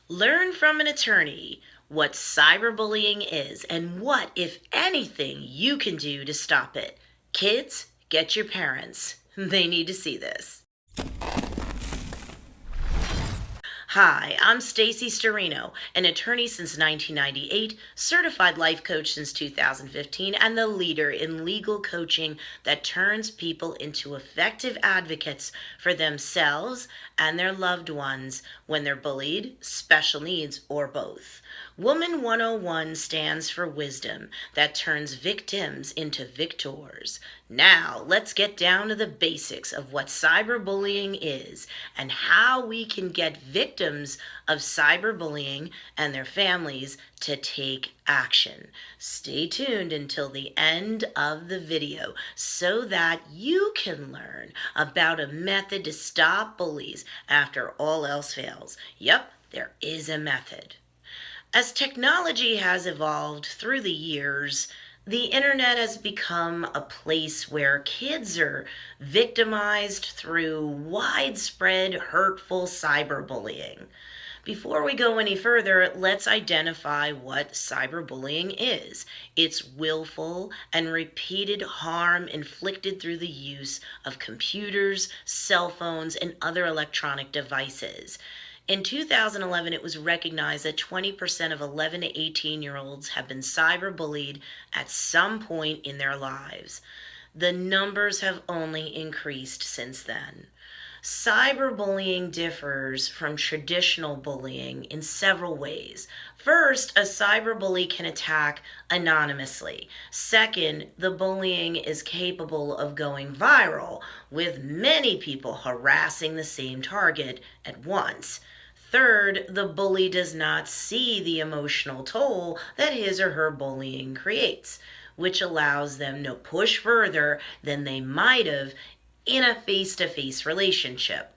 Learn from an attorney what cyberbullying is and what, if anything, you can do to stop it. Kids, get your parents. They need to see this. Hi, I'm Stacey Storino, an attorney since 1998, certified life coach since 2015, and the leader in legal coaching that turns people into effective advocates for themselves and their loved ones when they're bullied, special needs, or both. Woman 101 stands for wisdom that turns victims into victors. Now, let's get down to the basics of what cyberbullying is and how we can get victims of cyberbullying and their families to take action. Stay tuned until the end of the video so that you can learn about a method to stop bullies after all else fails. Yep, there is a method. As technology has evolved through the years, the internet has become a place where kids are victimized through widespread hurtful cyberbullying. Before we go any further, let's identify what cyberbullying is. It's willful and repeated harm inflicted through the use of computers, cell phones, and other electronic devices. In 2011, it was recognized that 20% of 11 to 18-year-olds have been cyberbullied at some point in their lives. The numbers have only increased since then. Cyberbullying differs from traditional bullying in several ways. First, a cyberbully can attack anonymously. Second, the bullying is capable of going viral, with many people harassing the same target at once. Third, the bully does not see the emotional toll that his or her bullying creates, which allows them to push further than they might have in a face-to-face relationship.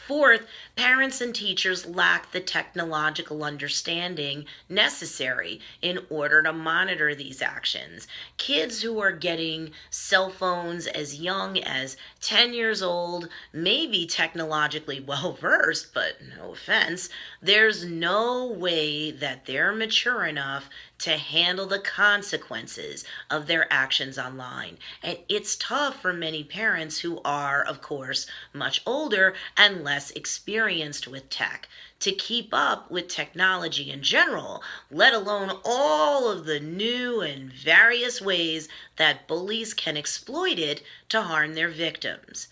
Fourth, parents and teachers lack the technological understanding necessary in order to monitor these actions. Kids who are getting cell phones as young as 10 years old may be technologically well versed, but no offense, there's no way that they're mature enough to handle the consequences of their actions online. And it's tough for many parents who are, of course, much older and less experienced with tech to keep up with technology in general, let alone all of the new and various ways that bullies can exploit it to harm their victims.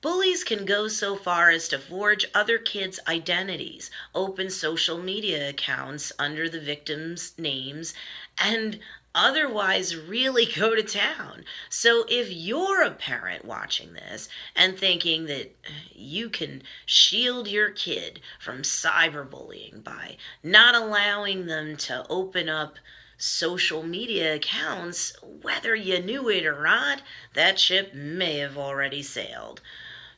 Bullies can go so far as to forge other kids' identities, open social media accounts under the victims' names, and otherwise really go to town. So if you're a parent watching this and thinking that you can shield your kid from cyberbullying by not allowing them to open up social media accounts, whether you knew it or not, that ship may have already sailed.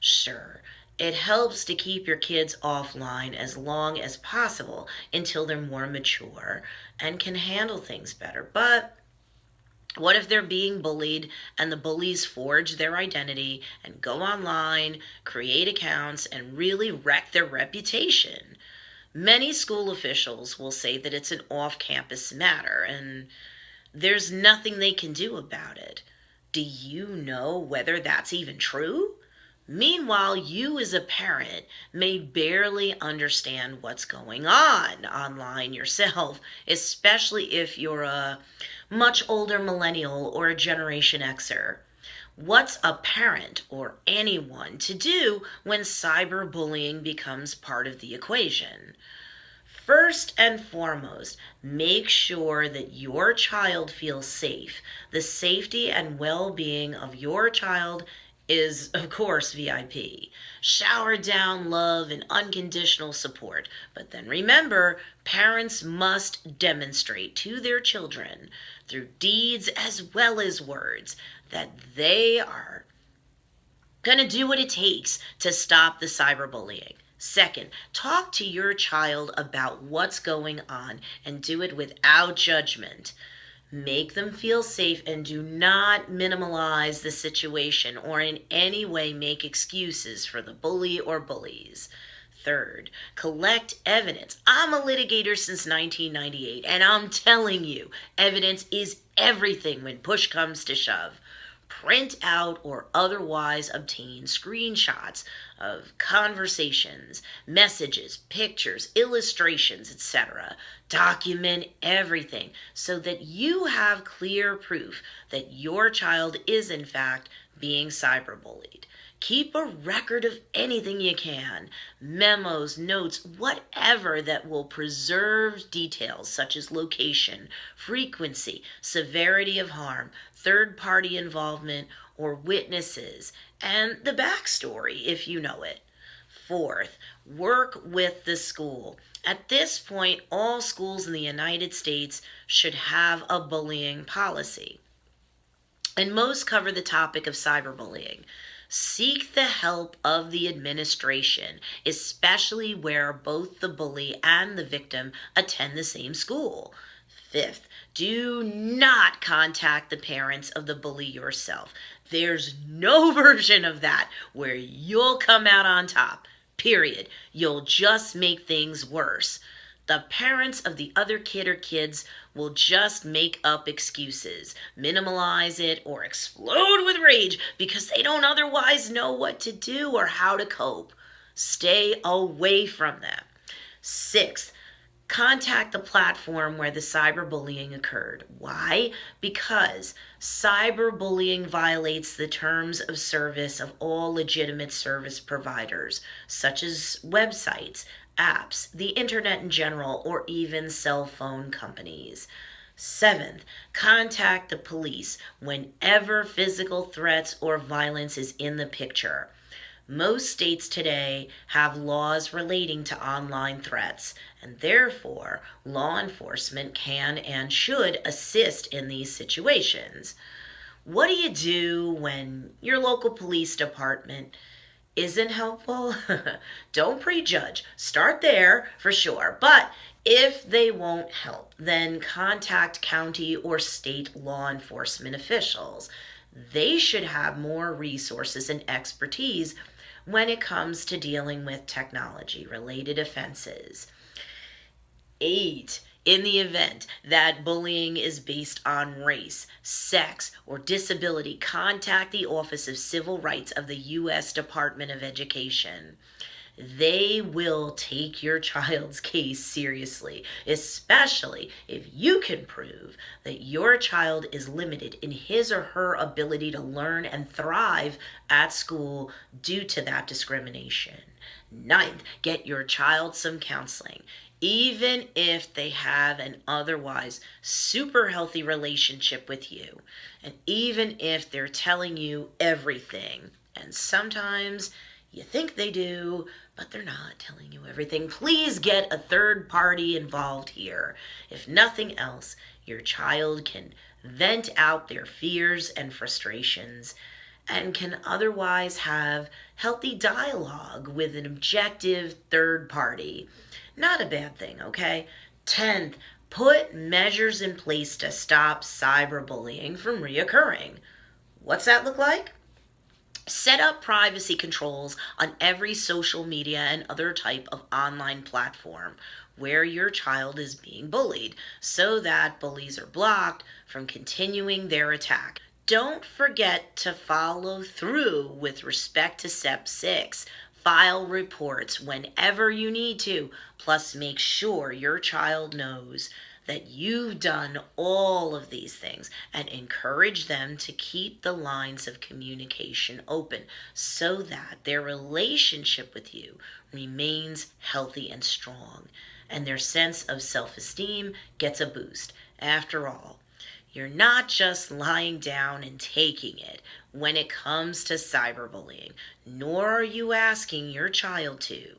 Sure, it helps to keep your kids offline as long as possible until they're more mature and can handle things better. But what if they're being bullied and the bullies forge their identity and go online, create accounts, and really wreck their reputation? Many school officials will say that it's an off-campus matter and there's nothing they can do about it. Do you know whether that's even true? Meanwhile, you as a parent may barely understand what's going on online yourself, especially if you're a much older millennial or a Generation Xer. What's a parent or anyone to do when cyberbullying becomes part of the equation? First and foremost, make sure that your child feels safe. The safety and well-being of your child is, of course, VIP. Shower down love and unconditional support. But then remember, parents must demonstrate to their children through deeds as well as words that they are going to do what it takes to stop the cyberbullying. Second, talk to your child about what's going on and do it without judgment. Make them feel safe and do not minimize the situation or in any way make excuses for the bully or bullies. Third, collect evidence. I'm a litigator since 1998, and I'm telling you, evidence is everything when push comes to shove. Print out or otherwise obtain screenshots of conversations, messages, pictures, illustrations, etc. Document everything so that you have clear proof that your child is in fact being cyberbullied. Keep a record of anything you can, memos, notes, whatever that will preserve details such as location, frequency, severity of harm, third-party involvement, or witnesses, and the backstory if you know it. Fourth, work with the school. At this point, all schools in the United States should have a bullying policy, and most cover the topic of cyberbullying. Seek the help of the administration, especially where both the bully and the victim attend the same school. Fifth, do not contact the parents of the bully yourself. There's no version of that where you'll come out on top. Period. You'll just make things worse. The parents of the other kid or kids will just make up excuses, minimalize it, or explode with rage because they don't otherwise know what to do or how to cope. Stay away from them. Sixth, contact the platform where the cyberbullying occurred. Why? Because cyberbullying violates the terms of service of all legitimate service providers, such as websites, apps, the internet in general, or even cell phone companies. Seventh, contact the police whenever physical threats or violence is in the picture. Most states today have laws relating to online threats, and therefore law enforcement can and should assist in these situations. What do you do when your local police department isn't helpful? Don't prejudge. Start there for sure. But if they won't help, then contact county or state law enforcement officials. They should have more resources and expertise when it comes to dealing with technology-related offenses. 8. In the event that bullying is based on race, sex, or disability, contact the Office of Civil Rights of the U.S. Department of Education. They will take your child's case seriously, especially if you can prove that your child is limited in his or her ability to learn and thrive at school due to that discrimination. 9th, get your child some counseling. Even if they have an otherwise super healthy relationship with you, and even if they're telling you everything, and sometimes you think they do, but they're not telling you everything, please get a third party involved here. If nothing else, your child can vent out their fears and frustrations and can otherwise have healthy dialogue with an objective third party. Not a bad thing, okay? 10th, put measures in place to stop cyberbullying from reoccurring. What's that look like? Set up privacy controls on every social media and other type of online platform where your child is being bullied so that bullies are blocked from continuing their attack. Don't forget to follow through with respect to Step 6. File reports whenever you need to, plus make sure your child knows that you've done all of these things and encourage them to keep the lines of communication open so that their relationship with you remains healthy and strong and their sense of self-esteem gets a boost. After all, you're not just lying down and taking it when it comes to cyberbullying, nor are you asking your child to.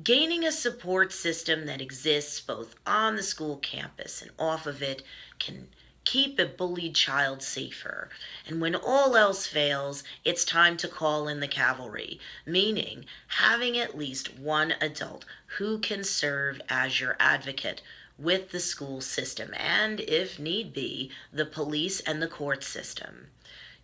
Gaining a support system that exists both on the school campus and off of it can keep a bullied child safer. And when all else fails, it's time to call in the cavalry, meaning having at least one adult who can serve as your advocate with the school system and, if need be, the police and the court system.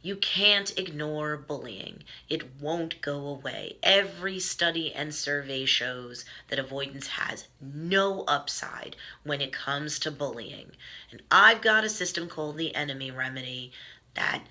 You can't ignore bullying. It won't go away. Every study and survey shows that avoidance has no upside when it comes to bullying. And I've got a system called the Enemy Remedy that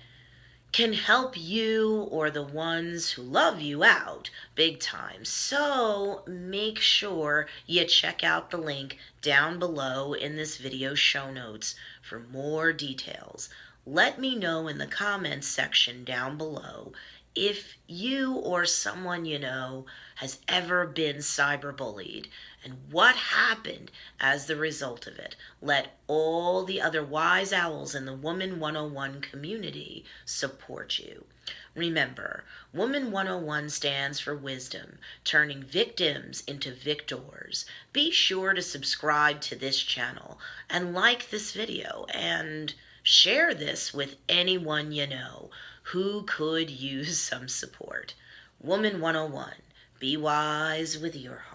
can help you or the ones who love you out big time. So make sure you check out the link down below in this video show notes for more details. Let me know in the comments section down below if you or someone you know has ever been cyberbullied and what happened as the result of it. Let all the other wise owls in the Woman 101 community support you. Remember, Woman 101 stands for wisdom, turning victims into victors. Be sure to subscribe to this channel and like this video and share this with anyone you know who could use some support. Woman 101, be wise with your heart.